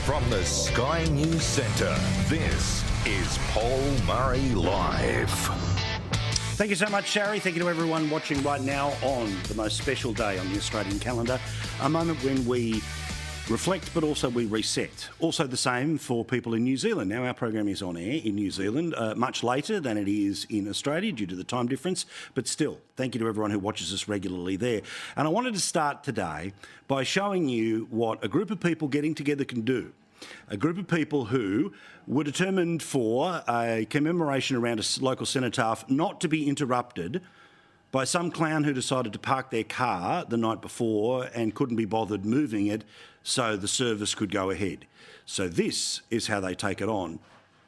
From the Sky News Centre, this is Paul Murray Live. Thank you so much, Shari. Thank you to everyone watching right now on the most special day on the Australian calendar. A moment when we reflect, but also we reset. Also the same for people in New Zealand. Now our program is on air in New Zealand much later than it is in Australia due to the time difference, but still, thank you to everyone who watches us regularly there. And I wanted to start today by showing you what a group of people getting together can do. A group of people who were determined for a commemoration around a local cenotaph not to be interrupted by some clown who decided to park their car the night before and couldn't be bothered moving it so the service could go ahead. So this is how they take it on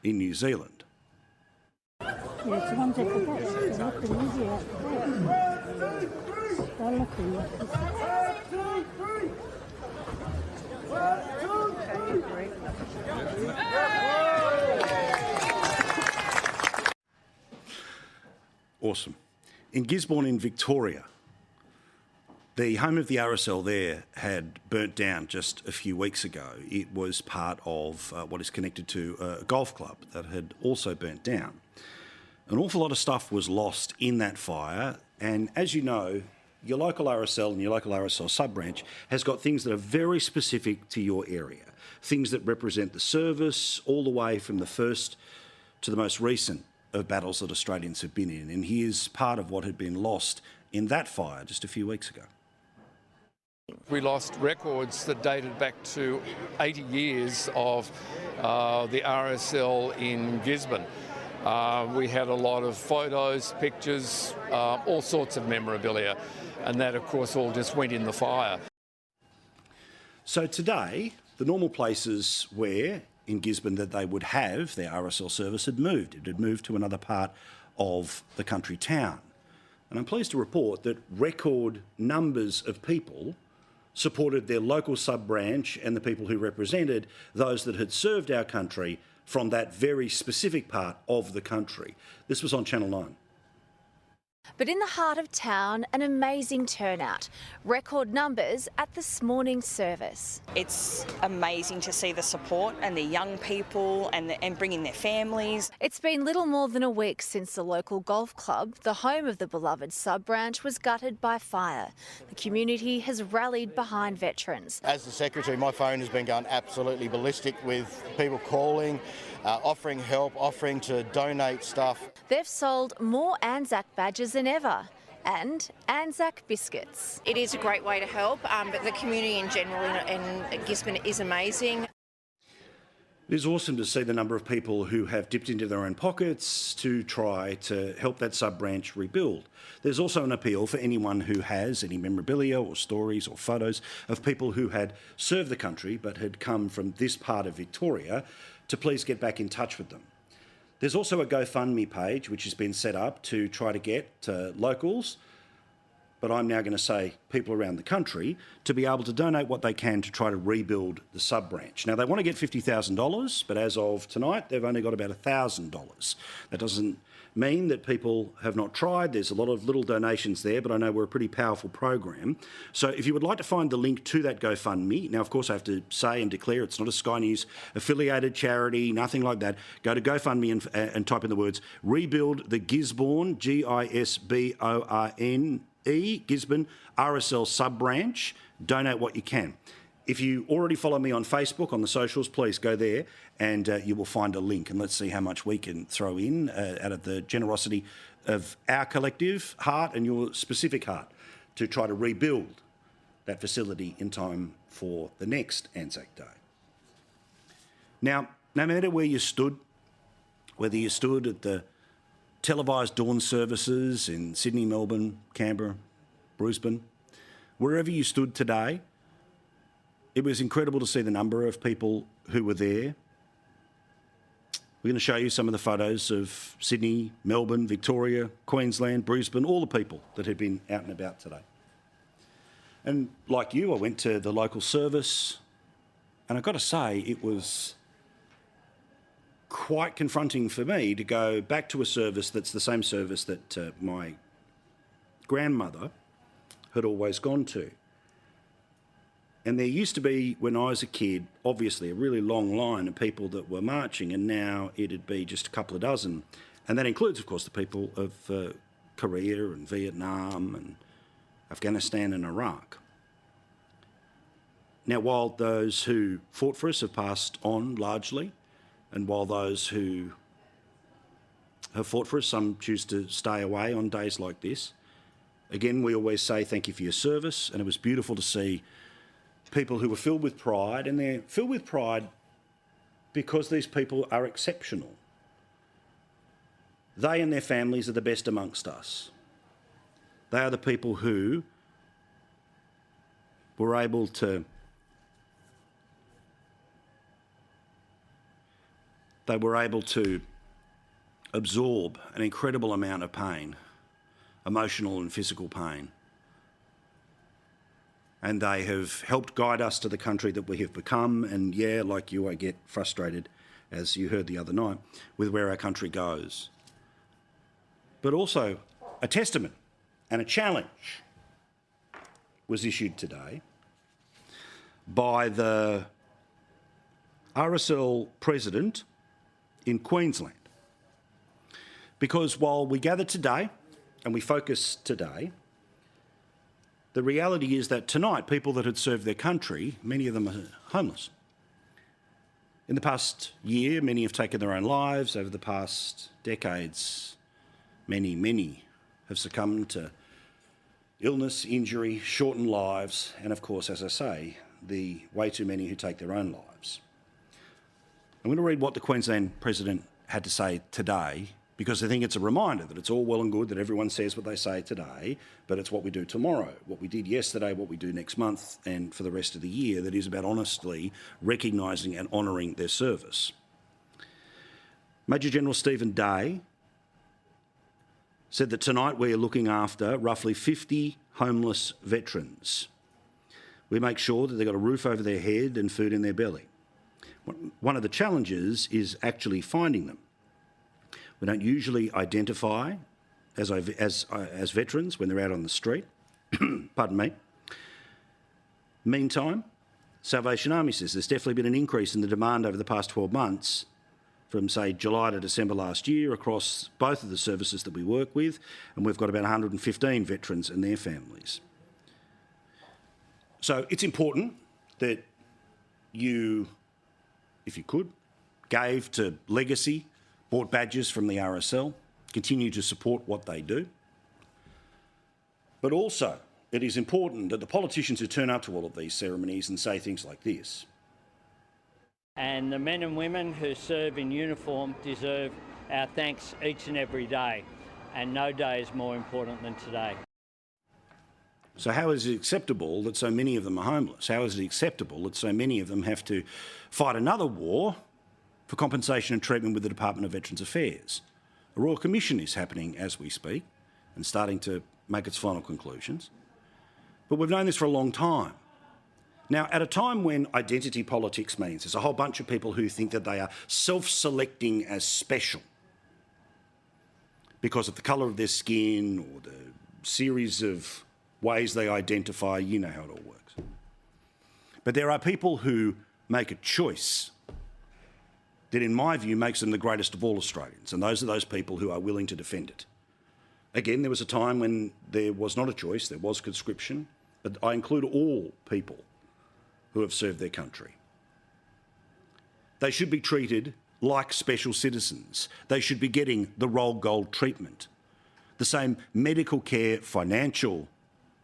in New Zealand. Awesome. In Gisborne in Victoria, the home of the RSL there had burnt down just a few weeks ago. It was part of what is connected to a golf club that had also burnt down. An awful lot of stuff was lost in that fire, and as you know, your local RSL and your local RSL sub-branch has got things that are very specific to your area, things that represent the service all the way from the first to the most recent of battles that Australians have been in. And here's part of what had been lost in that fire just a few weeks ago. We lost records that dated back to 80 years of the RSL in Gisborne. We had a lot of photos, pictures, all sorts of memorabilia, and that of course all just went in the fire. So today, the normal places where in Gisborne that they would have their RSL service had moved. It had moved to another part of the country town. And I'm pleased to report that record numbers of people supported their local sub-branch and the people who represented those that had served our country from that very specific part of the country. This was on Channel 9. But in the heart of town, an amazing turnout. Record numbers at this morning's service. It's amazing to see the support and the young people and bringing their families. It's been little more than a week since the local golf club, the home of the beloved sub-branch, was gutted by fire. The community has rallied behind veterans. As the secretary, my phone has been going absolutely ballistic with people calling, offering help, offering to donate stuff. They've sold more Anzac badges than ever, and Anzac biscuits. It is a great way to help, but the community in general in Gisborne is amazing. It is awesome to see the number of people who have dipped into their own pockets to try to help that sub-branch rebuild. There's also an appeal for anyone who has any memorabilia or stories or photos of people who had served the country but had come from this part of Victoria to please get back in touch with them. There's also a GoFundMe page which has been set up to try to get locals, but I'm now going to say people around the country, to be able to donate what they can to try to rebuild the sub-branch. Now, they want to get $50,000, but as of tonight, they've only got about $1,000. That doesn't mean that people have not tried. There's a lot of little donations there, but I know we're a pretty powerful program. So if you would like to find the link to that GoFundMe, now, of course, I have to say and declare it's not a Sky News affiliated charity, nothing like that. Go to GoFundMe and type in the words, Rebuild the Gisborne, Gisborne, Gisborne RSL sub-branch. Donate what you can. If you already follow me on Facebook, on the socials, please go there and you will find a link, and let's see how much we can throw in out of the generosity of our collective heart and your specific heart to try to rebuild that facility in time for the next Anzac Day. Now, no matter where you stood, whether you stood at the televised dawn services in Sydney, Melbourne, Canberra, Brisbane, wherever you stood today, it was incredible to see the number of people who were there. We're going to show you some of the photos of Sydney, Melbourne, Victoria, Queensland, Brisbane, all the people that had been out and about today. And like you, I went to the local service, and I've got to say it was quite confronting for me to go back to a service that's the same service that my grandmother had always gone to. And there used to be, when I was a kid, obviously a really long line of people that were marching, and now it'd be just a couple of dozen. And that includes, of course, the people of Korea and Vietnam and Afghanistan and Iraq. Now, while those who fought for us have passed on largely, and while those who have fought for us, some choose to stay away on days like this, again, we always say thank you for your service, and it was beautiful to see people who were filled with pride, and they're filled with pride because these people are exceptional. They and their families are the best amongst us. They are the people who were able to absorb an incredible amount of pain, emotional and physical pain. And they have helped guide us to the country that we have become. And yeah, like you, I get frustrated, as you heard the other night, with where our country goes. But also a testament and a challenge was issued today by the RSL president in Queensland. Because while we gather today and we focus today, the reality is that tonight people that had served their country, many of them are homeless. In the past year, many have taken their own lives. Over the past decades, many have succumbed to illness, injury, shortened lives, and of course, as I say, the way too many who take their own lives. I'm going to read what the Queensland President had to say today, because I think it's a reminder that it's all well and good that everyone says what they say today, but it's what we do tomorrow, what we did yesterday, what we do next month, and for the rest of the year, that is about honestly recognising and honouring their service. Major General Stephen Day said that tonight we are looking after roughly 50 homeless veterans. We make sure that they've got a roof over their head and food in their belly. One of the challenges is actually finding them. We don't usually identify as veterans when they're out on the street. Pardon me. Meantime, Salvation Army says there's definitely been an increase in the demand over the past 12 months from, say, July to December last year across both of the services that we work with, and we've got about 115 veterans and their families. So it's important that you, if you could, gave to Legacy, bought badges from the RSL, continue to support what they do. But also, it is important that the politicians who turn up to all of these ceremonies and say things like this. And the men and women who serve in uniform deserve our thanks each and every day, and no day is more important than today. So how is it acceptable that so many of them are homeless? How is it acceptable that so many of them have to fight another war for compensation and treatment with the Department of Veterans Affairs? A Royal Commission is happening as we speak and starting to make its final conclusions. But we've known this for a long time. Now, at a time when identity politics means there's a whole bunch of people who think that they are self-selecting as special because of the colour of their skin or the series of ways they identify, you know how it all works. But there are people who make a choice that, in my view, makes them the greatest of all Australians, and those are those people who are willing to defend it. Again, there was a time when there was not a choice, there was conscription, but I include all people who have served their country. They should be treated like special citizens. They should be getting the Roll Gold treatment, the same medical care, financial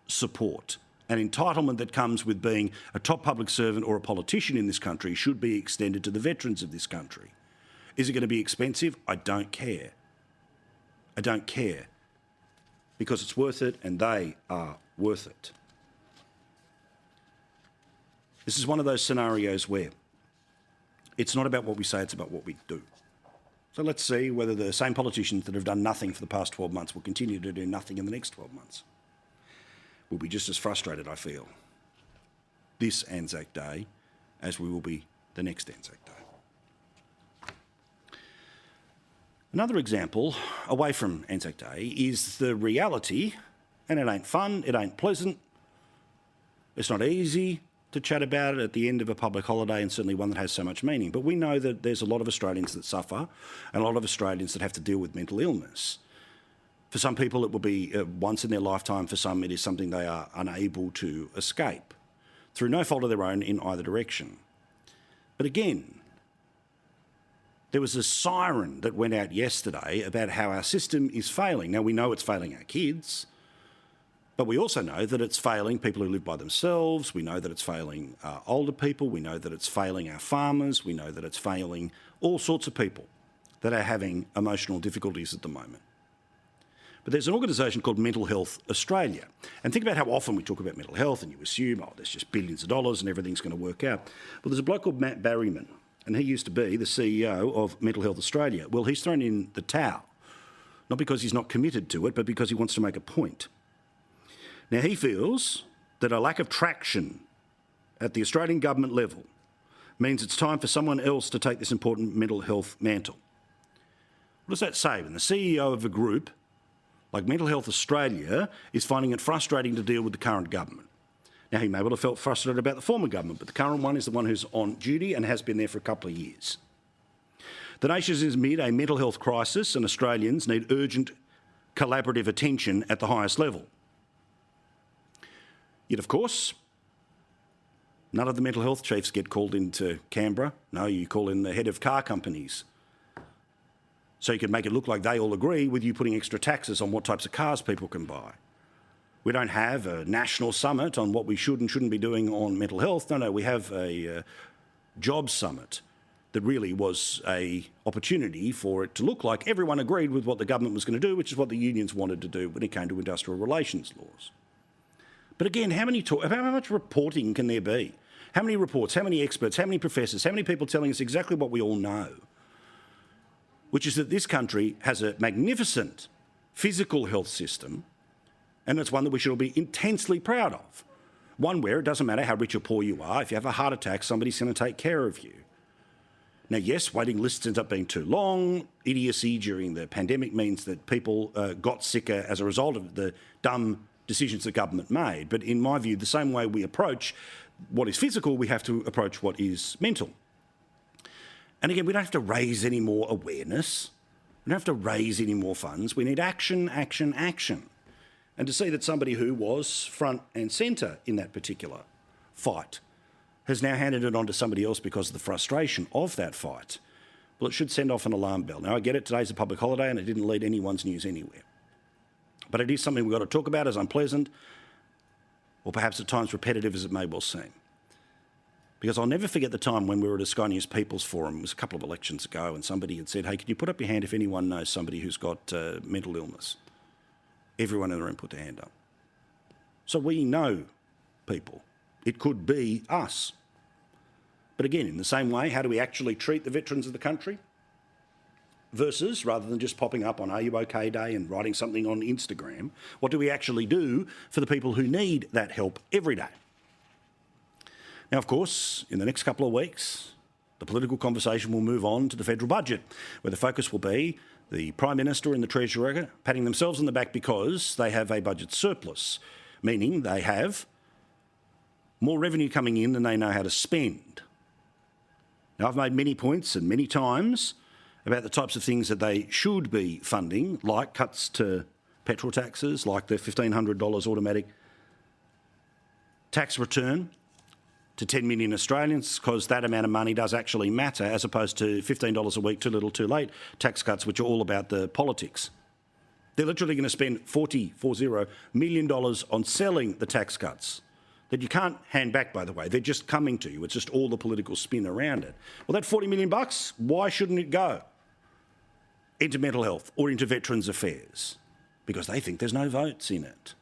support and entitlement that comes with being a top public servant or a politician in this country should be extended to the veterans of this country. Is it going to be expensive? I don't care. I don't care, because it's worth it and they are worth it. This is one of those scenarios where it's not about what we say, it's about what we do. So let's see whether the same politicians that have done nothing for the past 12 months will continue to do nothing in the next 12 months. We'll be just as frustrated, I feel, this Anzac Day as we will be the next Anzac Day. Another example, away from Anzac Day, is the reality, and it ain't fun, it ain't pleasant, it's not easy to chat about it at the end of a public holiday, and certainly one that has so much meaning. But we know that there's a lot of Australians that suffer and a lot of Australians that have to deal with mental illness. For some people, it will be once in their lifetime. For some, it is something they are unable to escape through no fault of their own in either direction. But again, there was a siren that went out yesterday about how our system is failing. Now, we know it's failing our kids, but we also know that it's failing people who live by themselves. We know that it's failing older people. We know that it's failing our farmers. We know that it's failing all sorts of people that are having emotional difficulties at the moment. But there's an organisation called Mental Health Australia. And think about how often we talk about mental health and you assume, oh, there's just billions of dollars and everything's going to work out. Well, there's a bloke called Matt Berryman, and he used to be the CEO of Mental Health Australia. Well, he's thrown in the towel, not because he's not committed to it, but because he wants to make a point. Now, he feels that a lack of traction at the Australian government level means it's time for someone else to take this important mental health mantle. What does that say? When the CEO of a group like Mental Health Australia is finding it frustrating to deal with the current government. Now, he may well have felt frustrated about the former government, but the current one is the one who's on duty and has been there for a couple of years. The nation is amid a mental health crisis, and Australians need urgent collaborative attention at the highest level. Yet, of course, none of the mental health chiefs get called into Canberra. No, you call in the head of car companies, so you can make it look like they all agree with you putting extra taxes on what types of cars people can buy. We don't have a national summit on what we should and shouldn't be doing on mental health. No, we have a jobs summit that really was an opportunity for it to look like everyone agreed with what the government was going to do, which is what the unions wanted to do when it came to industrial relations laws. But again, how much reporting can there be? How many reports, how many experts, how many professors, how many people telling us exactly what we all know? Which is that this country has a magnificent physical health system, and it's one that we should all be intensely proud of. One where it doesn't matter how rich or poor you are, if you have a heart attack, somebody's going to take care of you. Now, yes, waiting lists end up being too long. Idiocy during the pandemic means that people got sicker as a result of the dumb decisions the government made. But in my view, the same way we approach what is physical, we have to approach what is mental. And again, we don't have to raise any more awareness. We don't have to raise any more funds. We need action, action, action. And to see that somebody who was front and centre in that particular fight has now handed it on to somebody else because of the frustration of that fight, well, it should send off an alarm bell. Now, I get it, today's a public holiday and it didn't lead anyone's news anywhere. But it is something we've got to talk about as unpleasant, or perhaps at times repetitive as it may well seem. Because I'll never forget the time when we were at a Sky News People's Forum, it was a couple of elections ago, and somebody had said, hey, could you put up your hand if anyone knows somebody who's got mental illness? Everyone in the room put their hand up. So we know people. It could be us. But again, in the same way, how do we actually treat the veterans of the country? Versus, rather than just popping up on Are You OK Day and writing something on Instagram, what do we actually do for the people who need that help every day? Now, of course, in the next couple of weeks, the political conversation will move on to the federal budget, where the focus will be the Prime Minister and the Treasurer patting themselves on the back because they have a budget surplus, meaning they have more revenue coming in than they know how to spend. Now, I've made many points and many times about the types of things that they should be funding, like cuts to petrol taxes, like the $1,500 automatic tax return to 10 million Australians, because that amount of money does actually matter, as opposed to $15 a week, too little, too late tax cuts, which are all about the politics. They're literally going to spend $40 million on selling the tax cuts that you can't hand back, by the way. They're just coming to you. It's just all the political spin around it. Well, that $40 million, why shouldn't it go into mental health or into veterans' affairs? Because they think there's no votes in it.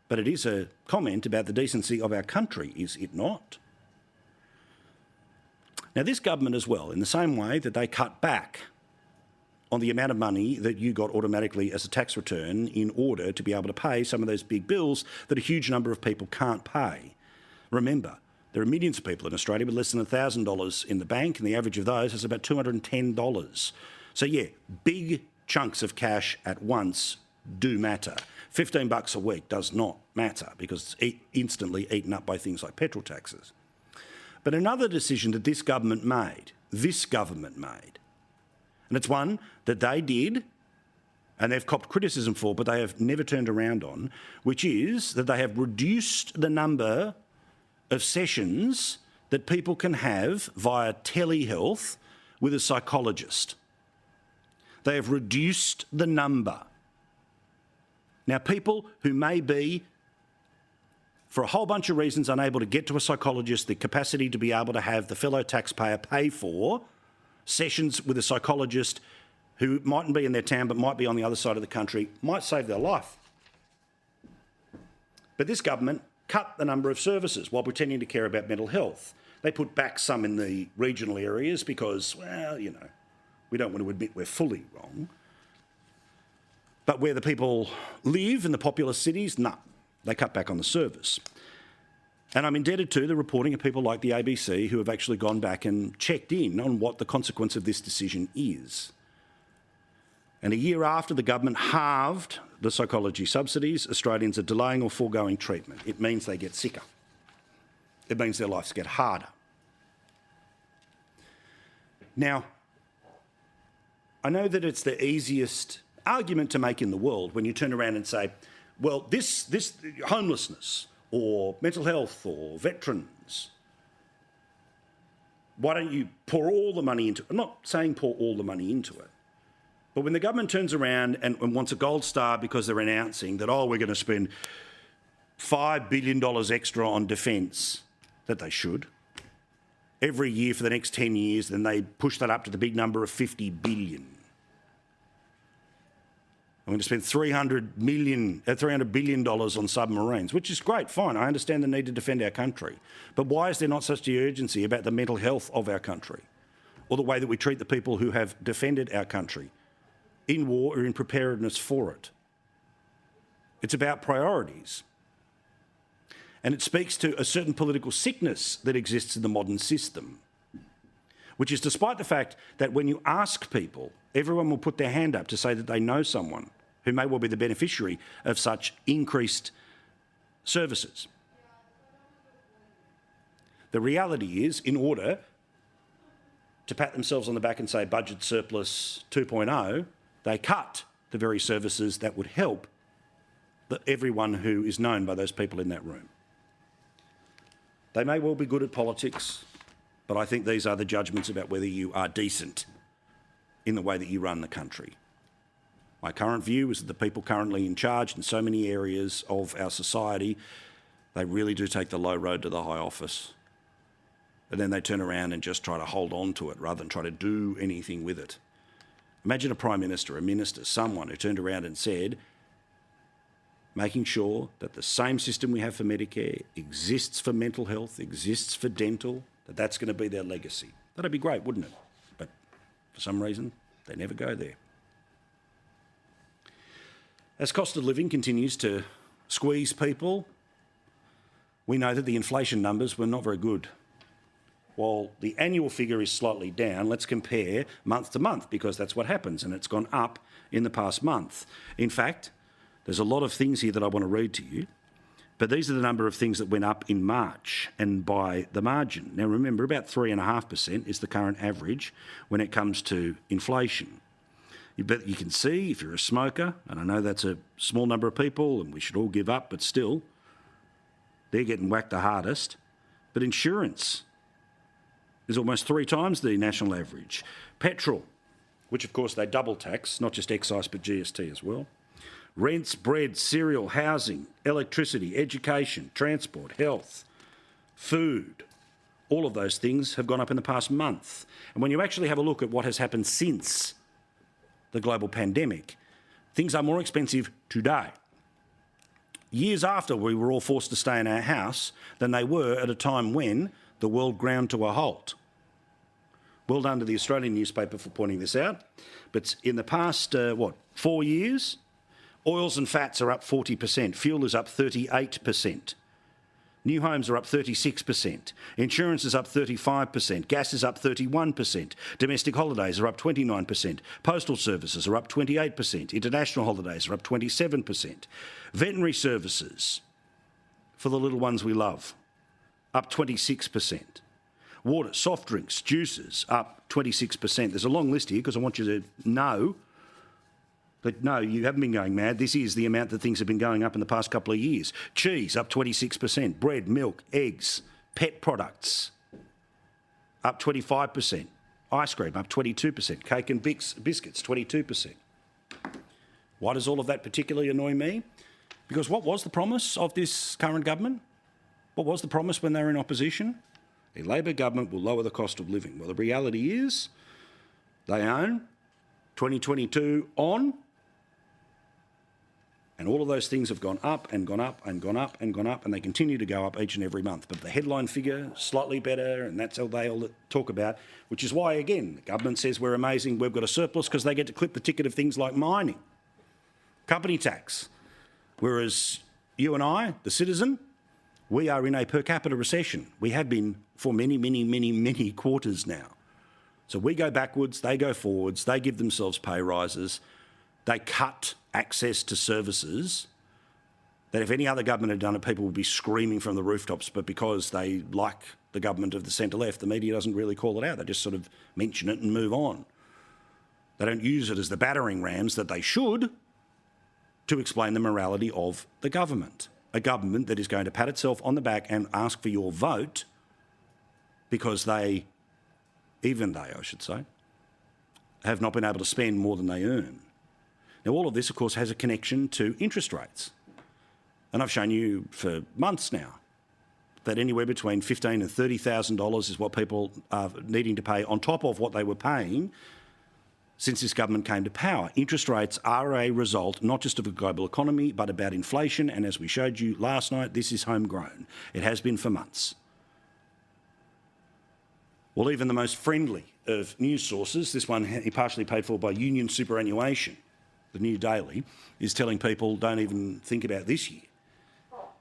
But it is a comment about the decency of our country, is it not? Now, this government as well, in the same way that they cut back on the amount of money that you got automatically as a tax return in order to be able to pay some of those big bills that a huge number of people can't pay. Remember, there are millions of people in Australia with less than $1,000 in the bank, and the average of those is about $210. So, yeah, big chunks of cash at once do matter. $15 a week does not matter because it's instantly eaten up by things like petrol taxes. But another decision that this government made, and it's one that they did and they've copped criticism for, but they have never turned around on, which is that they have reduced the number of sessions that people can have via telehealth with a psychologist. They have reduced the number. Now, people who may be, for a whole bunch of reasons, unable to get to a psychologist, the capacity to be able to have the fellow taxpayer pay for sessions with a psychologist who mightn't be in their town but might be on the other side of the country, might save their life. But this government cut the number of services while pretending to care about mental health. They put back some in the regional areas because, well, you know, we don't want to admit we're fully wrong. But where the people live in the populous cities, no, they cut back on the service. And I'm indebted to the reporting of people like the ABC who have actually gone back and checked in on what the consequence of this decision is. And a year after the government halved the psychology subsidies, Australians are delaying or foregoing treatment. It means they get sicker. It means their lives get harder. Now, I know that it's the easiest argument to make in the world when you turn around and say, well, this homelessness or mental health or veterans, why don't you pour all the money into it? I'm not saying pour all the money into it. But when the government turns around and wants a gold star because they're announcing that, oh, we're going to spend $5 billion extra on defence, that they should, every year for the next 10 years, then they push that up to the big number of $50 billion. I'm going to spend $300 billion on submarines, which is great, fine. I understand the need to defend our country. But why is there not such the urgency about the mental health of our country or the way that we treat the people who have defended our country in war or in preparedness for it? It's about priorities. And it speaks to a certain political sickness that exists in the modern system, which is despite the fact that when you ask people, everyone will put their hand up to say that they know someone who may well be the beneficiary of such increased services. The reality is, in order to pat themselves on the back and say budget surplus 2.0, they cut the very services that would help everyone who is known by those people in that room. They may well be good at politics, but I think these are the judgments about whether you are decent in the way that you run the country. My current view is that the people currently in charge in so many areas of our society, they really do take the low road to the high office. And then they turn around and just try to hold on to it rather than try to do anything with it. Imagine a Prime Minister, a minister, someone who turned around and said, making sure that the same system we have for Medicare exists for mental health, exists for dental, that's going to be their legacy. That'd be great, wouldn't it? But for some reason, they never go there. As cost of living continues to squeeze people, we know that the inflation numbers were not very good. While the annual figure is slightly down, let's compare month to month because that's what happens, and it's gone up in the past month. In fact, there's a lot of things here that I want to read to you, but these are the number of things that went up in March and by the margin. Now remember, about 3.5% is the current average when it comes to inflation. But you can see if you're a smoker, and I know that's a small number of people and we should all give up, but still, they're getting whacked the hardest. But insurance is almost 3 times the national average. Petrol, which of course they double tax, not just excise but GST as well. Rents, bread, cereal, housing, electricity, education, transport, health, food, all of those things have gone up in the past month. And when you actually have a look at what has happened since the global pandemic, things are more expensive today, years after we were all forced to stay in our house, than they were at a time when the world ground to a halt. Well done to the Australian newspaper for pointing this out. But in the past, 4 years, oils and fats are up 40%. Fuel is up 38%. New homes are up 36%. Insurance is up 35%. Gas is up 31%. Domestic holidays are up 29%. Postal services are up 28%. International holidays are up 27%. Veterinary services, for the little ones we love, up 26%. Water, soft drinks, juices, up 26%. There's a long list here because I want you to know that, no, you haven't been going mad. This is the amount that things have been going up in the past couple of years. Cheese, up 26%. Bread, milk, eggs, pet products, up 25%. Ice cream, up 22%. Cake and biscuits, 22%. Why does all of that particularly annoy me? Because what was the promise of this current government? What was the promise when they were in opposition? A Labor government will lower the cost of living. Well, the reality is they own 2022 on, and all of those things have gone up and gone up and gone up and gone up, and they continue to go up each and every month. But the headline figure, slightly better, and that's how they all talk about, which is why, again, the government says we're amazing, we've got a surplus, because they get to clip the ticket of things like mining, company tax. Whereas you and I, the citizen, we are in a per capita recession. We have been for many, many, many, many quarters now. So we go backwards, they go forwards, they give themselves pay rises, they cut access to services that if any other government had done it, people would be screaming from the rooftops, but because they like the government of the centre-left, the media doesn't really call it out. They just sort of mention it and move on. They don't use it as the battering rams that they should to explain the morality of the government. A government that is going to pat itself on the back and ask for your vote because they, I should say, have not been able to spend more than they earn. Now, all of this, of course, has a connection to interest rates. And I've shown you for months now that anywhere between $15,000 and $30,000 is what people are needing to pay on top of what they were paying since this government came to power. Interest rates are a result not just of a global economy, but about inflation. And as we showed you last night, this is homegrown. It has been for months. Well, even the most friendly of news sources, this one partially paid for by Union Superannuation, the New Daily, is telling people don't even think about this year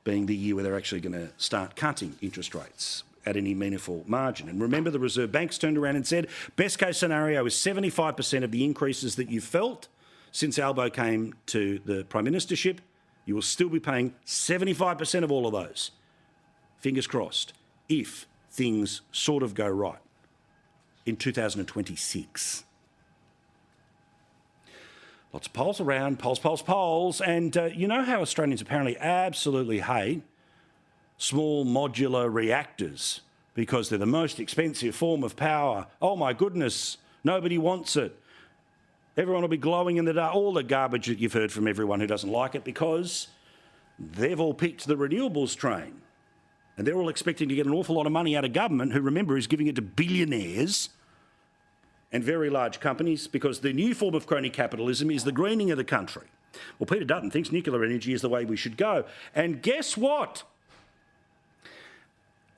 being the year where they're actually going to start cutting interest rates at any meaningful margin. And remember, the Reserve Bank's turned around and said, best case scenario is 75% of the increases that you've felt since Albo came to the Prime Ministership, you will still be paying 75% of all of those. Fingers crossed, if things sort of go right in 2026. Lots of polls around, polls. And you know how Australians apparently absolutely hate small modular reactors because they're the most expensive form of power. Oh my goodness, nobody wants it. Everyone will be glowing in the dark. All the garbage that you've heard from everyone who doesn't like it because they've all picked the renewables train. And they're all expecting to get an awful lot of money out of government, who, remember, is giving it to billionaires and very large companies, because the new form of crony capitalism is the greening of the country. Well, Peter Dutton thinks nuclear energy is the way we should go. And guess what?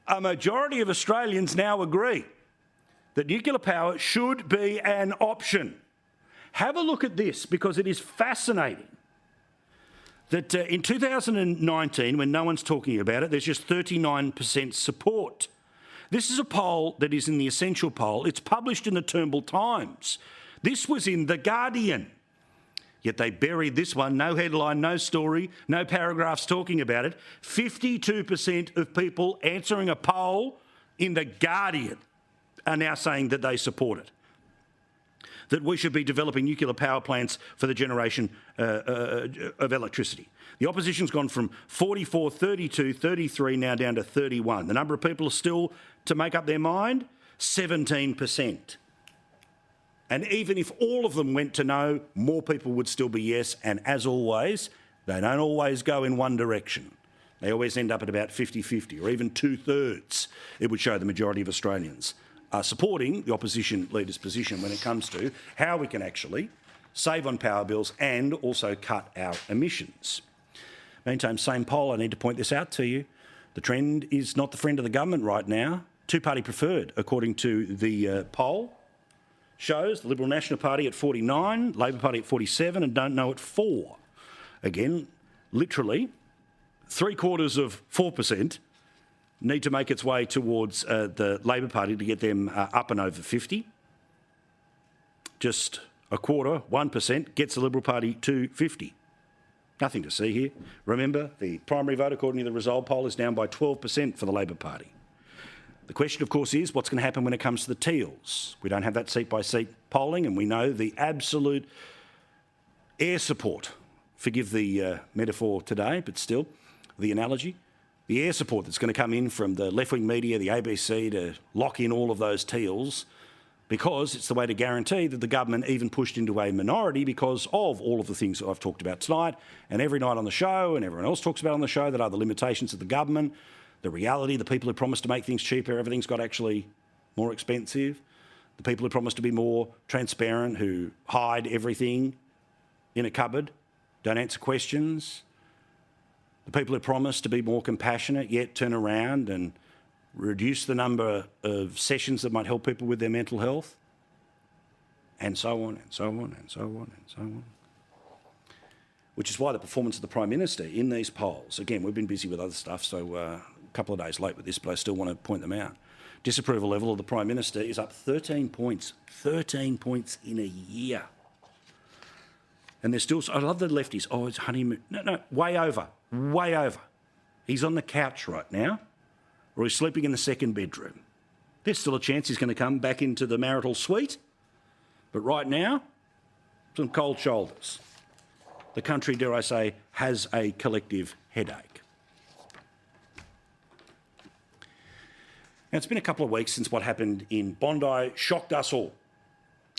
A majority of Australians now agree that nuclear power should be an option. Have a look at this, because it is fascinating that in 2019, when no one's talking about it, there's just 39% support. This is a poll that is in the Essential poll. It's published in the Turnbull Times. This was in The Guardian. Yet they buried this one. No headline, no story, no paragraphs talking about it. 52% of people answering a poll in The Guardian are now saying that they support it, that we should be developing nuclear power plants for the generation of electricity. The opposition's gone from 44, 32, 33, now down to 31. The number of people still to make up their mind, 17%. And even if all of them went to no, more people would still be yes. And as always, they don't always go in one direction. They always end up at about 50-50 or even 2/3. It would show the majority of Australians are supporting the opposition leader's position when it comes to how we can actually save on power bills and also cut our emissions. Meantime, same poll, I need to point this out to you. The trend is not the friend of the government right now. Two-party preferred, according to the poll, shows the Liberal National Party at 49, Labor Party at 47 and Don't Know at 4. Again, literally 3/4 of 4% need to make its way towards the Labor Party to get them up and over 50. Just a quarter, 1%, gets the Liberal Party to 50. Nothing to see here. Remember, the primary vote, according to the Resolve poll, is down by 12% for the Labor Party. The question, of course, is what's going to happen when it comes to the Teals? We don't have that seat-by-seat polling, and we know the absolute air support, forgive the metaphor today, but still, the analogy, the air support that's going to come in from the left-wing media, the ABC, to lock in all of those Teals, because it's the way to guarantee that the government even pushed into a minority because of all of the things that I've talked about tonight and every night on the show and everyone else talks about on the show that are the limitations of the government, the reality, the people who promised to make things cheaper, everything's got actually more expensive, the people who promised to be more transparent, who hide everything in a cupboard, don't answer questions, the people who promised to be more compassionate yet turn around and reduce the number of sessions that might help people with their mental health, and so on, and so on, and so on, and so on. Which is why the performance of the Prime Minister in these polls, again, we've been busy with other stuff, so a couple of days late with this, but I still want to point them out. Disapproval level of the Prime Minister is up 13 points. 13 points in a year. And there's still, I love the lefties, oh, it's honeymoon. No, way over, way over. He's on the couch right now, or he's sleeping in the second bedroom. There's still a chance he's going to come back into the marital suite. But right now, some cold shoulders. The country, dare I say, has a collective headache. Now, it's been a couple of weeks since what happened in Bondi shocked us all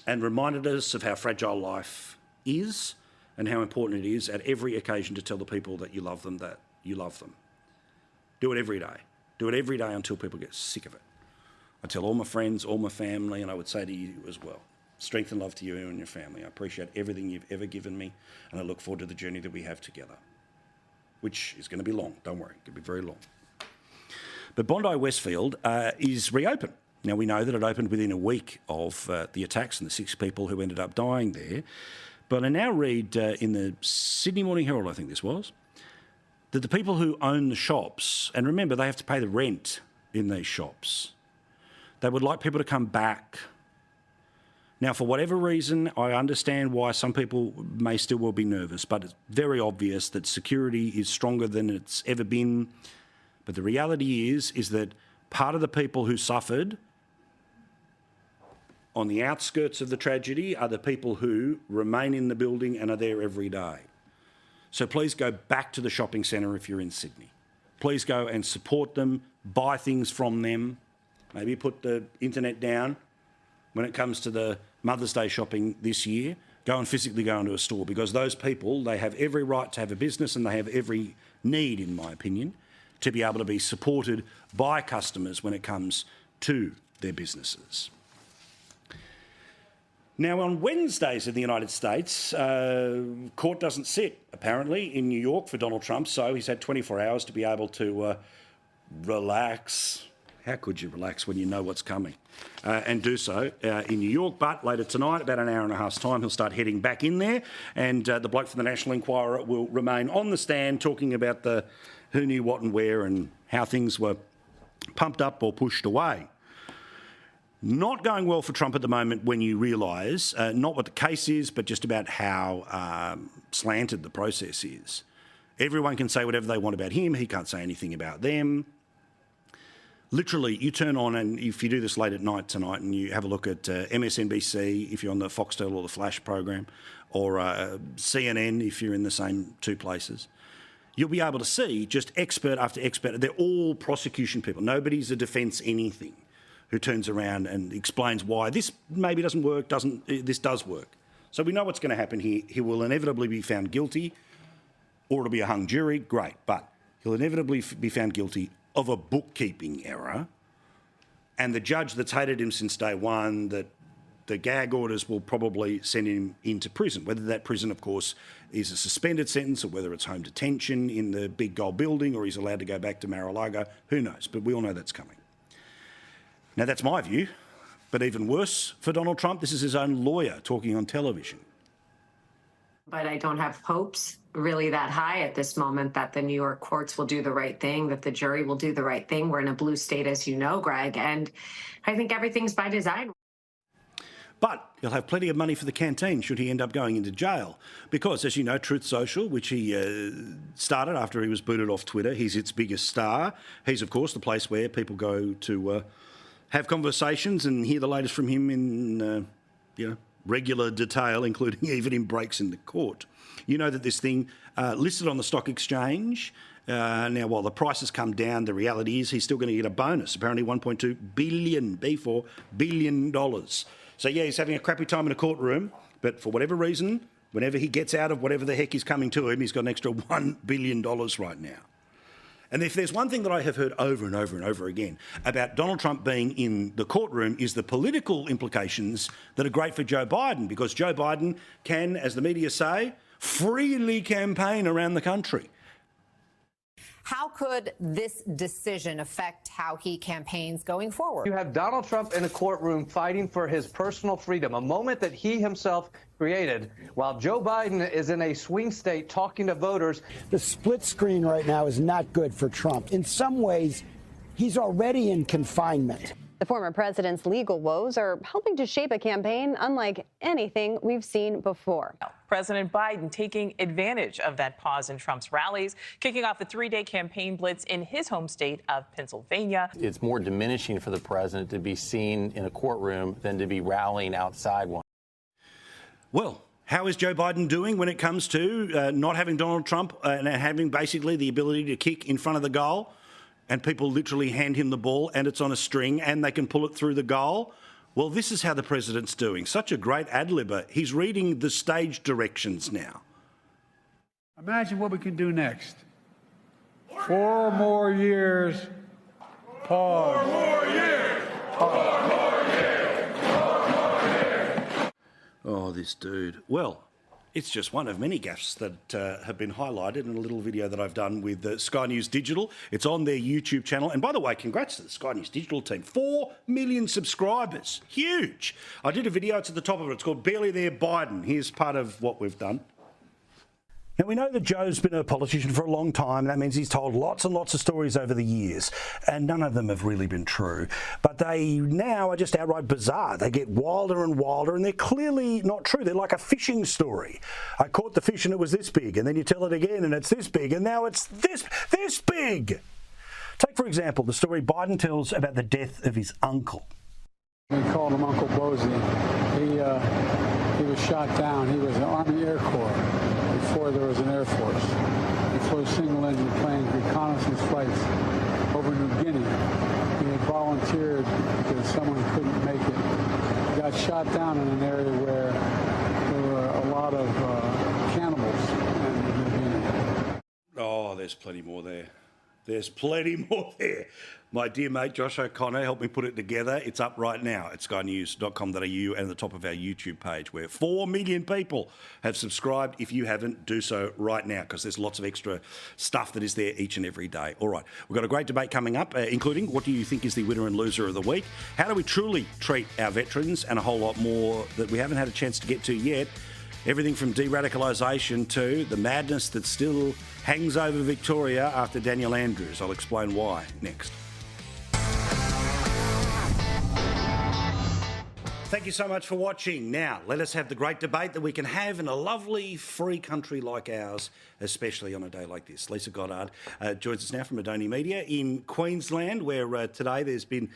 and reminded us of how fragile life is and how important it is at every occasion to tell the people that you love them that you love them. Do it every day. Do it every day until people get sick of it. I tell all my friends, all my family, and I would say to you as well, strength and love to you and your family. I appreciate everything you've ever given me, and I look forward to the journey that we have together, which is going to be long. Don't worry, it could be very long. But Bondi Westfield is reopened. Now, we know that it opened within a week of the attacks and the 6 people who ended up dying there. But I now read in the Sydney Morning Herald, I think this was, that the people who own the shops, and remember, they have to pay the rent in these shops, they would like people to come back. Now, for whatever reason, I understand why some people may still well be nervous, but it's very obvious that security is stronger than it's ever been. But the reality is that part of the people who suffered on the outskirts of the tragedy are the people who remain in the building and are there every day. So please go back to the shopping centre if you're in Sydney. Please go and support them, buy things from them, maybe put the internet down when it comes to the Mother's Day shopping this year. Go and physically go into a store, because those people, they have every right to have a business and they have every need, in my opinion, to be able to be supported by customers when it comes to their businesses. Now, on Wednesdays in the United States, court doesn't sit, apparently, in New York for Donald Trump, so he's had 24 hours to be able to relax. How could you relax when you know what's coming? And do so in New York. But later tonight, about an hour and a half's time, he'll start heading back in there, and the bloke from the National Enquirer will remain on the stand talking about the who knew what and where and how things were pumped up or pushed away. Not going well for Trump at the moment when you realise not what the case is, but just about how slanted the process is. Everyone can say whatever they want about him. He can't say anything about them. Literally, you turn on, and if you do this late at night tonight and you have a look at MSNBC, if you're on the Foxtel or the Flash program, or CNN, if you're in the same two places, you'll be able to see just expert after expert. They're all prosecution people. Nobody's a defence anything who turns around and explains why this maybe doesn't work, this does work. So we know what's going to happen here. He will inevitably be found guilty, or it'll be a hung jury, great, but he'll inevitably be found guilty of a bookkeeping error, and the judge that's hated him since day one, that the gag orders will probably send him into prison, whether that prison, of course, is a suspended sentence or whether it's home detention in the big gold building or he's allowed to go back to Mar-a-Lago, who knows, but we all know that's coming. Now, that's my view, but even worse for Donald Trump, this is his own lawyer talking on television. But I don't have hopes really that high at this moment that the New York courts will do the right thing, that the jury will do the right thing. We're in a blue state, as you know, Greg, and I think everything's by design. But he'll have plenty of money for the canteen should he end up going into jail. Because, as you know, Truth Social, which he started after he was booted off Twitter, he's its biggest star. He's, of course, the place where people go to have conversations and hear the latest from him in, regular detail, including even in breaks in the court. You know that this thing listed on the stock exchange. Now, while the price has come down, the reality is he's still going to get a bonus, apparently $1.2 billion, B4 billion dollars. So, yeah, he's having a crappy time in a courtroom, but for whatever reason, whenever he gets out of whatever the heck is coming to him, he's got an extra $1 billion right now. And if there's one thing that I have heard over and over and over again about Donald Trump being in the courtroom is the political implications that are great for Joe Biden, because Joe Biden can, as the media say, freely campaign around the country. How could this decision affect how he campaigns going forward? You have Donald Trump in a courtroom fighting for his personal freedom, a moment that he himself created, while Joe Biden is in a swing state talking to voters. The split screen right now is not good for Trump. In some ways, he's already in confinement. The former president's legal woes are helping to shape a campaign unlike anything we've seen before. President Biden taking advantage of that pause in Trump's rallies, kicking off a 3-day campaign blitz in his home state of Pennsylvania. It's more diminishing for the president to be seen in a courtroom than to be rallying outside one. Well, how is Joe Biden doing when it comes to not having Donald Trump and having basically the ability to kick in front of the goal? And people literally hand him the ball and it's on a string and they can pull it through the goal. Well, this is how the president's doing. Such a great ad-libber. He's reading the stage directions now. Imagine what we can do next. 4 more years. Pause. 4 more years. Pause. 4 more years. 4 more years. Oh, this dude. Well, it's just one of many gaffes that have been highlighted in a little video that I've done with Sky News Digital. It's on their YouTube channel. And by the way, congrats to the Sky News Digital team. 4 million subscribers. Huge. I did a video. It's at the top of it. It's called Barely There Biden. Here's part of what we've done. Now, we know that Joe's been a politician for a long time. That means he's told lots and lots of stories over the years, and none of them have really been true. But they now are just outright bizarre. They get wilder and wilder, and they're clearly not true. They're like a fishing story. I caught the fish and it was this big, and then you tell it again and it's this big, and now it's this big. Take, for example, the story Biden tells about the death of his uncle. We called him Uncle Bozy. He was shot down. He was in the Army Air Corps before there was an Air Force. He flew single-engine planes, reconnaissance flights over New Guinea. He had volunteered because someone couldn't make it. He got shot down in an area where there were a lot of cannibals in New Guinea. Oh, there's plenty more there. There's plenty more there. My dear mate Josh O'Connor helped me put it together. It's up right now at skynews.com.au and at the top of our YouTube page, where 4 million people have subscribed. If you haven't, do so right now, because there's lots of extra stuff that is there each and every day. All right, we've got a great debate coming up, including what do you think is the winner and loser of the week? How do we truly treat our veterans? And a whole lot more that we haven't had a chance to get to yet. Everything from de-radicalisation to the madness that still hangs over Victoria after Daniel Andrews. I'll explain why next. Thank you so much for watching. Now, let us have the great debate that we can have in a lovely free country like ours, especially on a day like this. Lisa Goddard joins us now from Bondi Media in Queensland, where today there's been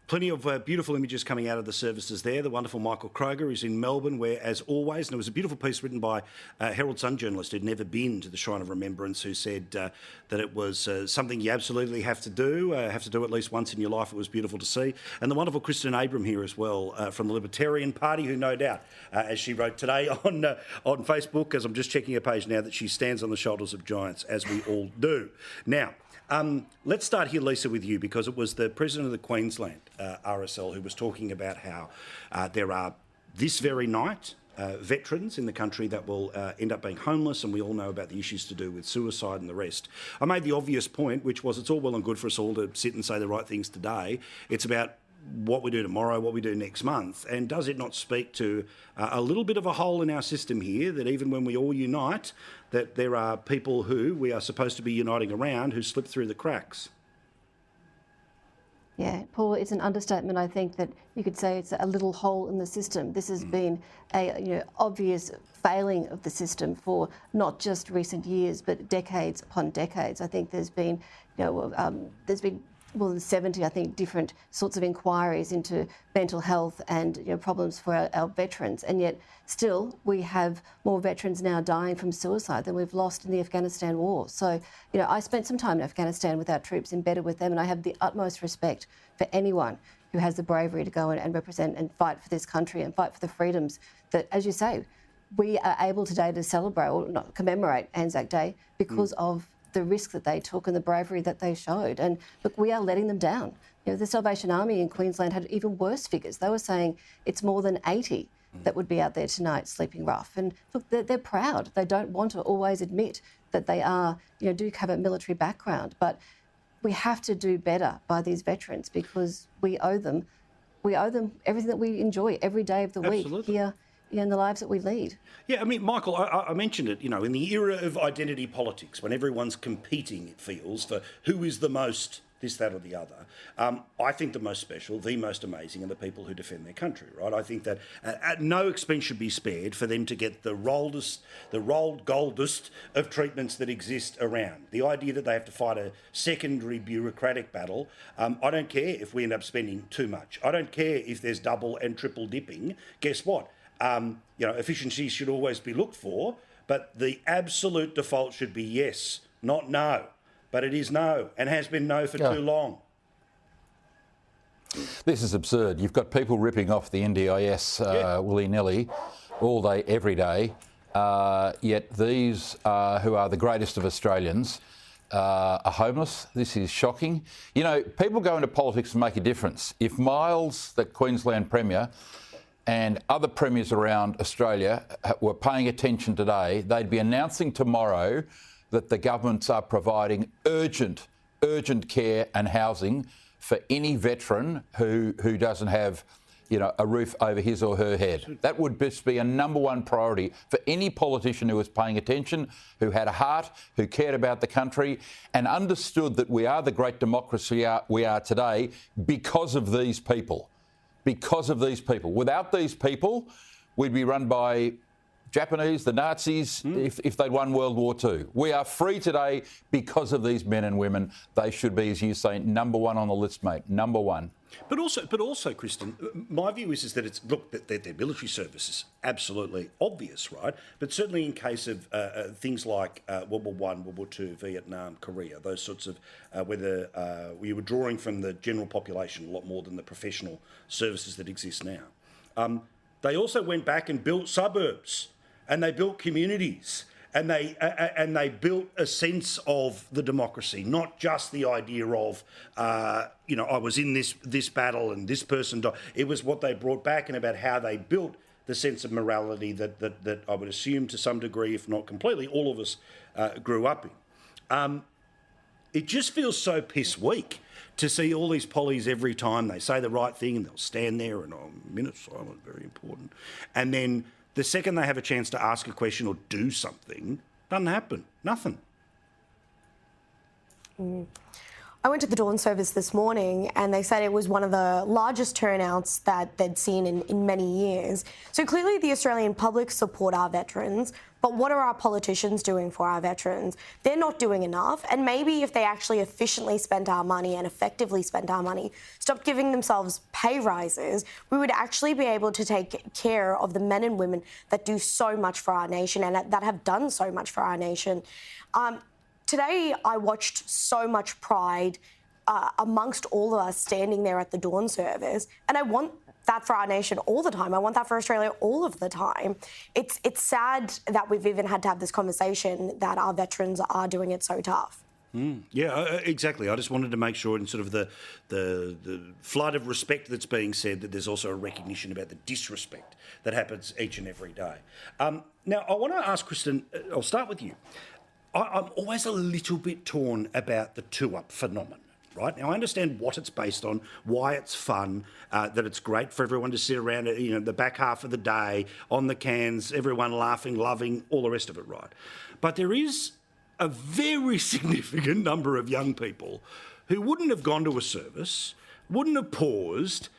plenty of beautiful images coming out of the services there. The wonderful Michael Kroger is in Melbourne, where, as always, and there was a beautiful piece written by a Herald Sun journalist who'd never been to the Shrine of Remembrance, who said that it was something you absolutely have to do at least once in your life. It was beautiful to see. And the wonderful Kristen Abram here as well, from the Libertarian Party, who no doubt, as she wrote today on Facebook, as I'm just checking her page now, that she stands on the shoulders of giants, as we all do. Now, let's start here, Lisa, with you, because it was the president of the Queensland RSL who was talking about how there are this very night veterans in the country that will end up being homeless, and we all know about the issues to do with suicide and the rest. I made the obvious point, which was it's all well and good for us all to sit and say the right things today. It's about what we do tomorrow, what we do next month? And does it not speak to a little bit of a hole in our system here, that even when we all unite, that there are people who we are supposed to be uniting around who slip through the cracks? Yeah, Paul, it's an understatement. I think that you could say it's a little hole in the system. This has been a obvious failing of the system for not just recent years, but decades upon decades. I think there's been, more than 70, I think, different sorts of inquiries into mental health and problems for our veterans, and yet still we have more veterans now dying from suicide than we've lost in the Afghanistan war. So, I spent some time in Afghanistan with our troops, embedded with them, and I have the utmost respect for anyone who has the bravery to go and represent and fight for this country and fight for the freedoms that, as you say, we are able today to celebrate or not commemorate Anzac Day because of the risk that they took and the bravery that they showed. And look, we are letting them down. The Salvation Army in Queensland had even worse figures. They were saying it's more than 80 that would be out there tonight sleeping rough. And look, they're proud. They don't want to always admit that they are, do have a military background. But we have to do better by these veterans because we owe them everything that we enjoy every day of the week here in the lives that we lead. Yeah, I mean, Michael, I mentioned it, in the era of identity politics, when everyone's competing, it feels, for who is the most this, that or the other, I think the most special, the most amazing are the people who defend their country, right? I think that at no expense should be spared for them to get the rolled goldest of treatments that exist around. The idea that they have to fight a secondary bureaucratic battle, I don't care if we end up spending too much. I don't care if there's double and triple dipping. Guess what? Efficiencies should always be looked for, but the absolute default should be yes, not no. But it is no, and has been no for too long. This is absurd. You've got people ripping off the NDIS willy-nilly all day, every day, yet these who are the greatest of Australians are homeless. This is shocking. People go into politics and make a difference. If Miles, the Queensland Premier, and other premiers around Australia were paying attention today, they'd be announcing tomorrow that the governments are providing urgent care and housing for any veteran who doesn't have, a roof over his or her head. That would just be a number one priority for any politician who was paying attention, who had a heart, who cared about the country and understood that we are the great democracy we are today because of these people. Because of these people. Without these people, we'd be run by Japanese, the Nazis, if they'd won World War II. We are free today because of these men and women. They should be, as you say, number one on the list, mate. Number one. But also, Kristen, my view is that it's, look, that their military service is absolutely obvious, right? But certainly in case of things like World War I, World War II, Vietnam, Korea, those sorts of, whether we were drawing from the general population a lot more than the professional services that exist now. They also went back and built suburbs, and they built communities, and they built a sense of the democracy, not just the idea of, I was in this battle and this person died. It was what they brought back and about how they built the sense of morality that I would assume to some degree, if not completely, all of us grew up in. It just feels so piss weak to see all these pollies every time they say the right thing and they'll stand there and, a minute silent, very important. And then the second they have a chance to ask a question or do something, doesn't happen. Nothing. I went to the dawn service this morning and they said it was one of the largest turnouts that they'd seen in many years. So clearly the Australian public support our veterans, but what are our politicians doing for our veterans? They're not doing enough, and maybe if they actually efficiently spent our money and effectively spent our money, stopped giving themselves pay rises, we would actually be able to take care of the men and women that do so much for our nation and that have done so much for our nation. Today, I watched so much pride amongst all of us standing there at the dawn service, and I want that for our nation all the time. I want that for Australia all of the time. It's sad that we've even had to have this conversation that our veterans are doing it so tough. Yeah, exactly. I just wanted to make sure in sort of the flood of respect that's being said that there's also a recognition about the disrespect that happens each and every day. Now, I want to ask Kristen, I'll start with you. I'm always a little bit torn about the two-up phenomenon. right? Now, I understand what it's based on, why it's fun, that it's great for everyone to sit around, the back half of the day, on the cans, everyone laughing, loving, all the rest of it, right? But there is a very significant number of young people who wouldn't have gone to a service, wouldn't have paused,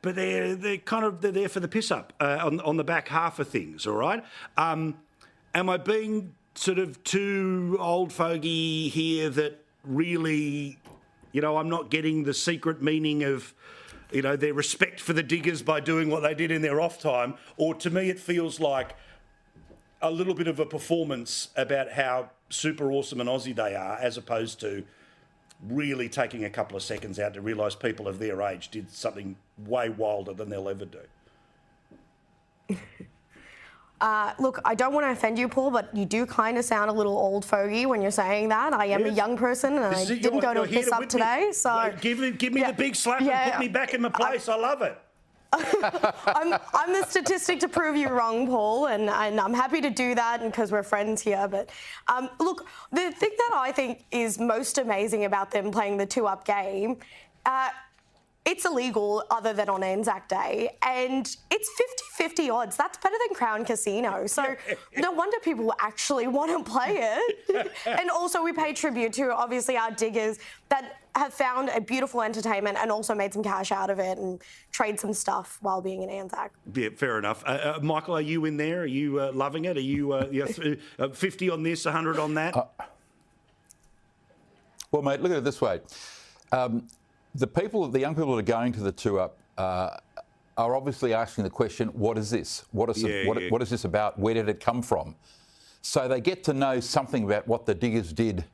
but they're there for the piss up on the back half of things, all right? Am I being sort of too old fogey here that really, I'm not getting the secret meaning of, their respect for the diggers by doing what they did in their off time? Or to me, it feels like a little bit of a performance about how super awesome and Aussie they are, as opposed to really taking a couple of seconds out to realise people of their age did something way wilder than they'll ever do. Look, I don't want to offend you, Paul, but you do kind of sound a little old fogey when you're saying that. I am a young person and I didn't go to a piss up today, so... Give me the big slap and put me back in my place. I love it. I'm the statistic to prove you wrong, Paul, and I'm happy to do that because we're friends here. But look, the thing that I think is most amazing about them playing the 2-up game, it's illegal other than on Anzac Day, and it's 50-50 odds. That's better than Crown Casino. So no wonder people actually want to play it. And also we pay tribute to, obviously, our diggers that have found a beautiful entertainment and also made some cash out of it and trade some stuff while being in Anzac. Yeah, fair enough. Michael, are you in there? Are you loving it? Are you 50 on this, 100 on that? Well, mate, look at it this way. The young people that are going to the 2-up are obviously asking the question, what is this? What is this about? Where did it come from? So they get to know something about what the diggers did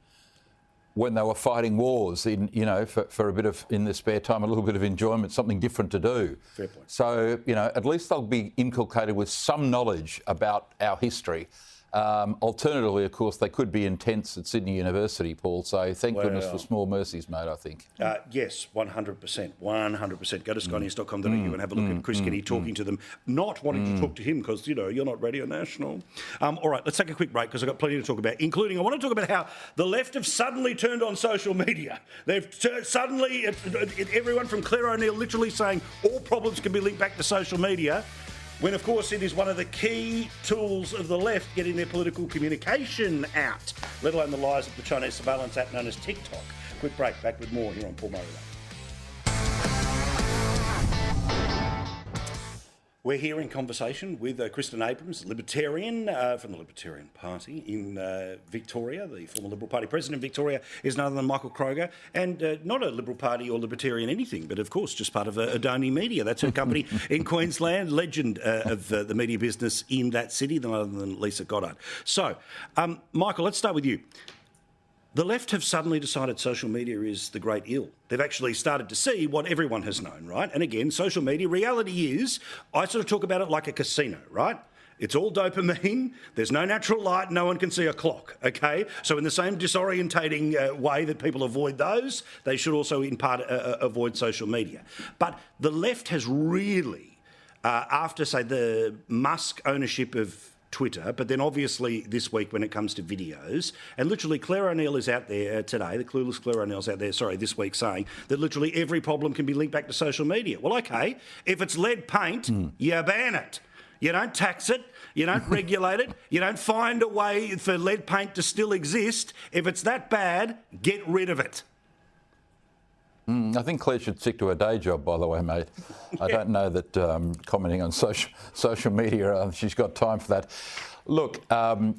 when they were fighting wars, for a bit of, in their spare time, a little bit of enjoyment, something different to do. Fair point. So, at least they'll be inculcated with some knowledge about our history. Alternatively, of course, they could be in tents at Sydney University, Paul, so thank goodness for small mercies, mate, I think. Yes, 100%. 100%. Go to skynews.com.au and have a look at Chris Kenny talking to them, not wanting to talk to him because, you're not Radio National. All right, let's take a quick break because I've got plenty to talk about, including I want to talk about how the left have suddenly turned on social media. They've suddenly, everyone from Claire O'Neill literally saying all problems can be linked back to social media, when, of course, it is one of the key tools of the left getting their political communication out, let alone the lies of the Chinese surveillance app known as TikTok. Quick break, back with more here on Paul Murray Live. We're here in conversation with Kristen Abrams, Libertarian from the Libertarian Party in Victoria. The former Liberal Party president in Victoria is none other than Michael Kroger, and not a Liberal Party or Libertarian anything, but of course just part of Adoni Media. That's her company in Queensland, legend of the media business in that city, none other than Lisa Goddard. So, Michael, let's start with you. The left have suddenly decided social media is the great ill. They've actually started to see what everyone has known, right? And again, social media, reality is, I sort of talk about it like a casino, right? It's all dopamine. There's no natural light. No one can see a clock, okay? So in the same disorientating way that people avoid those, they should also in part avoid social media. But the left has really, after, say, the Musk ownership of Twitter, but then obviously this week when it comes to videos, and literally Claire O'Neill is out there today, the clueless Claire O'Neill's out there, this week saying that literally every problem can be linked back to social media. Well, okay, if it's lead paint, you ban it. You don't tax it, you don't regulate it, you don't find a way for lead paint to still exist. If it's that bad, get rid of it. I think Claire should stick to her day job, by the way, mate. I don't know that commenting on social media, she's got time for that. Look, the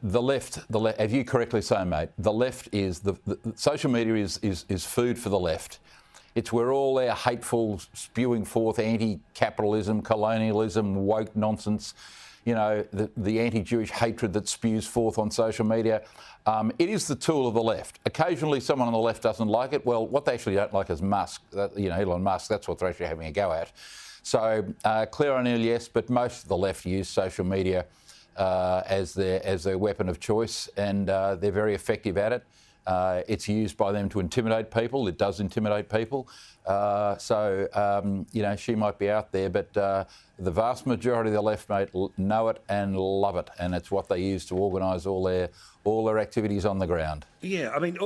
left, as you correctly say, mate, the left is, the social media is food for the left. It's where all their hateful, spewing forth anti-capitalism, colonialism, woke nonsense, the anti-Jewish hatred that spews forth on social media. It is the tool of the left. Occasionally someone on the left doesn't like it. Well, what they actually don't like is Musk, Elon Musk. That's what they're actually having a go at. So Claire O'Neill, yes, but most of the left use social media as their weapon of choice, and they're very effective at it. It's used by them to intimidate people. It does intimidate people. She might be out there, but the vast majority of the left, mate, know it and love it, and it's what they use to organise all their activities on the ground. Yeah, I mean,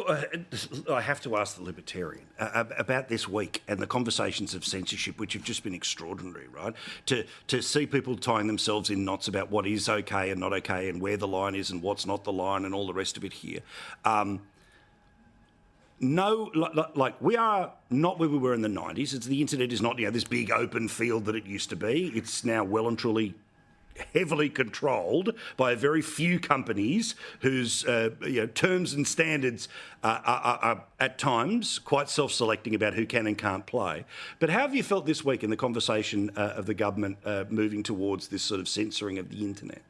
I have to ask the Libertarian about this week and the conversations of censorship, which have just been extraordinary, right? To see people tying themselves in knots about what is okay and not okay and where the line is and what's not the line and all the rest of it here. No, we are not where we were in the 90s. The internet is not this big open field that it used to be. It's now well and truly heavily controlled by a very few companies whose terms and standards are at times quite self-selecting about who can and can't play. But how have you felt this week in the conversation of the government moving towards this sort of censoring of the internet?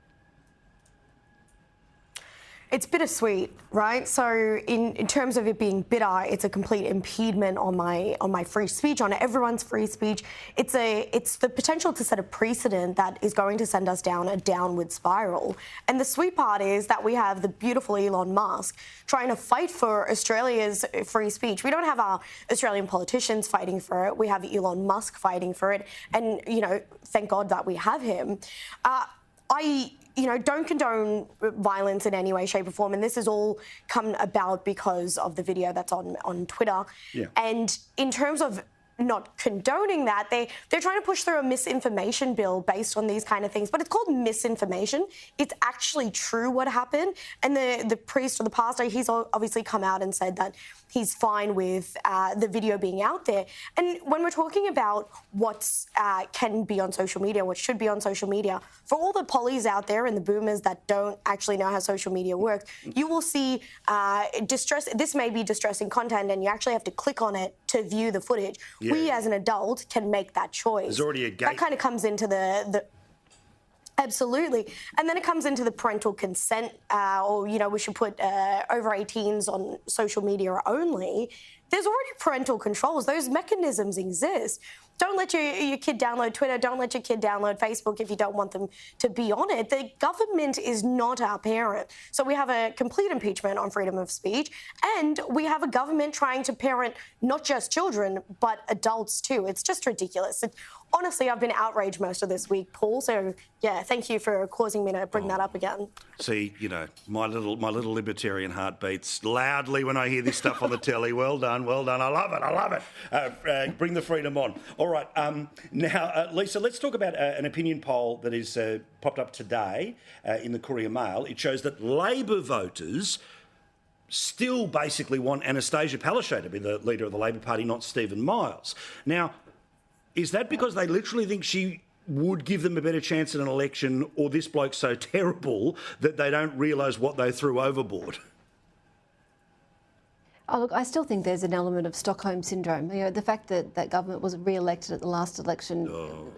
It's bittersweet, right? So in terms of it being bitter, it's a complete impediment on my free speech, on everyone's free speech. It's the potential to set a precedent that is going to send us down a downward spiral. And the sweet part is that we have the beautiful Elon Musk trying to fight for Australia's free speech. We don't have our Australian politicians fighting for it. We have Elon Musk fighting for it. And, thank God that we have him. I don't condone violence in any way, shape or form. And this has all come about because of the video that's on Twitter. Yeah. And in terms of not condoning that, they're trying to push through a misinformation bill based on these kind of things. But it's called misinformation. It's actually true what happened. And the priest or the pastor, he's obviously come out and said that he's fine with the video being out there. And when we're talking about what can be on social media, what should be on social media, for all the pollies out there and the boomers that don't actually know how social media works, you will see this may be distressing content and you actually have to click on it to view the footage. Yeah. We as an adult can make that choice. There's already a gate. That kind of comes into the absolutely. And then it comes into the parental consent, we should put over 18s on social media only. There's already parental controls. Those mechanisms exist. Don't let your kid download Twitter. Don't let your kid download Facebook if you don't want them to be on it. The government is not our parent. So we have a complete impeachment on freedom of speech. And we have a government trying to parent not just children, but adults too. It's just ridiculous. Honestly, I've been outraged most of this week, Paul. So, yeah, thank you for causing me to bring that up again. See, my little libertarian heart beats loudly when I hear this stuff on the telly. Well done, well done. I love it. Bring the freedom on. All right. Now, Lisa, let's talk about an opinion poll that is popped up today in the Courier Mail. It shows that Labor voters still basically want Anastasia Palaszczuk to be the leader of the Labor Party, not Stephen Miles. Now, is that because they literally think she would give them a better chance in an election, or this bloke's so terrible that they don't realise what they threw overboard? Oh, look, I still think there's an element of Stockholm syndrome. The fact that that government was re-elected at the last election,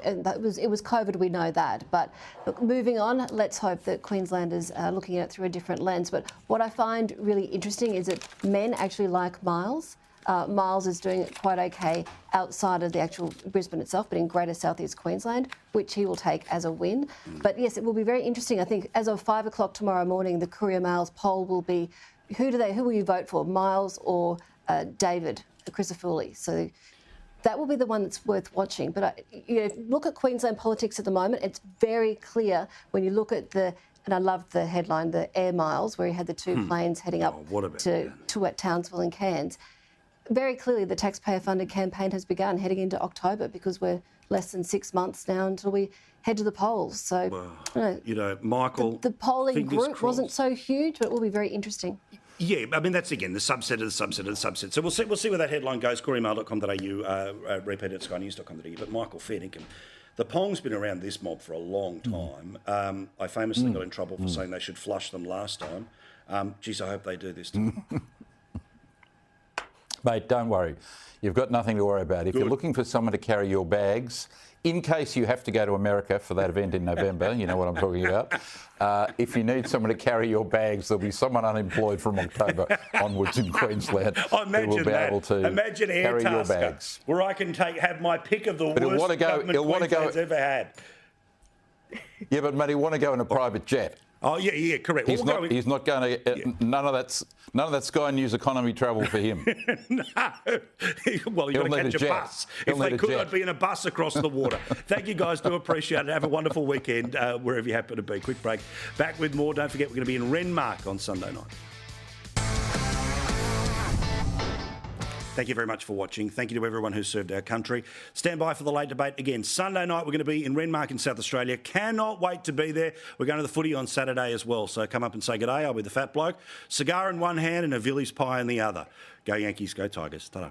and it was COVID, we know that. But look, moving on, let's hope that Queenslanders are looking at it through a different lens. But what I find really interesting is that men actually like Miles. Miles is doing it quite okay outside of the actual Brisbane itself, but in Greater South East Queensland, which he will take as a win. But yes, it will be very interesting. I think as of 5 o'clock tomorrow morning, the Courier Mail's poll will be who will you vote for, Miles or David Crisafulli? So that will be the one that's worth watching. But look at Queensland politics at the moment. It's very clear when you look at and I loved the headline, the Air Miles, where he had the two planes heading up to Townsville and Cairns. Very clearly, the taxpayer-funded campaign has begun heading into October because we're less than 6 months now until we head to the polls. So, Michael, the polling group crossed. wasn't so huge, but it will be very interesting. Yeah, I mean, that's, again, the subset of the subset of the subset. So we'll see where that headline goes, couriermail.com.au, repeat at skynews.com.au. But Michael, fair dinkum. The Pong's been around this mob for a long time. I famously got in trouble for saying they should flush them last time. Geez, I hope they do this time. Mate, don't worry. You've got nothing to worry about. If you're looking for someone to carry your bags, in case you have to go to America for that event in November, you know what I'm talking about. If you need someone to carry your bags, there'll be someone unemployed from October onwards in Queensland who will be able to carry your bags. Where I can have my pick of the worst government Queensland's ever had. Yeah, but mate, he'll want to go in a private jet. Oh yeah, correct. He's not going to. None of that Sky News economy travel for him. No. Well, you've got to catch a bus. If they could, I'd be in a bus across the water. Thank you guys. Do appreciate it. Have a wonderful weekend wherever you happen to be. Quick break. Back with more. Don't forget, we're going to be in Renmark on Sunday night. Thank you very much for watching. Thank you to everyone who served our country. Stand by for the late debate again. Sunday night, we're going to be in Renmark in South Australia. Cannot wait to be there. We're going to the footy on Saturday as well. So come up and say good day. I'll be the fat bloke. Cigar in one hand and a Villies pie in the other. Go Yankees, go Tigers. Ta-da.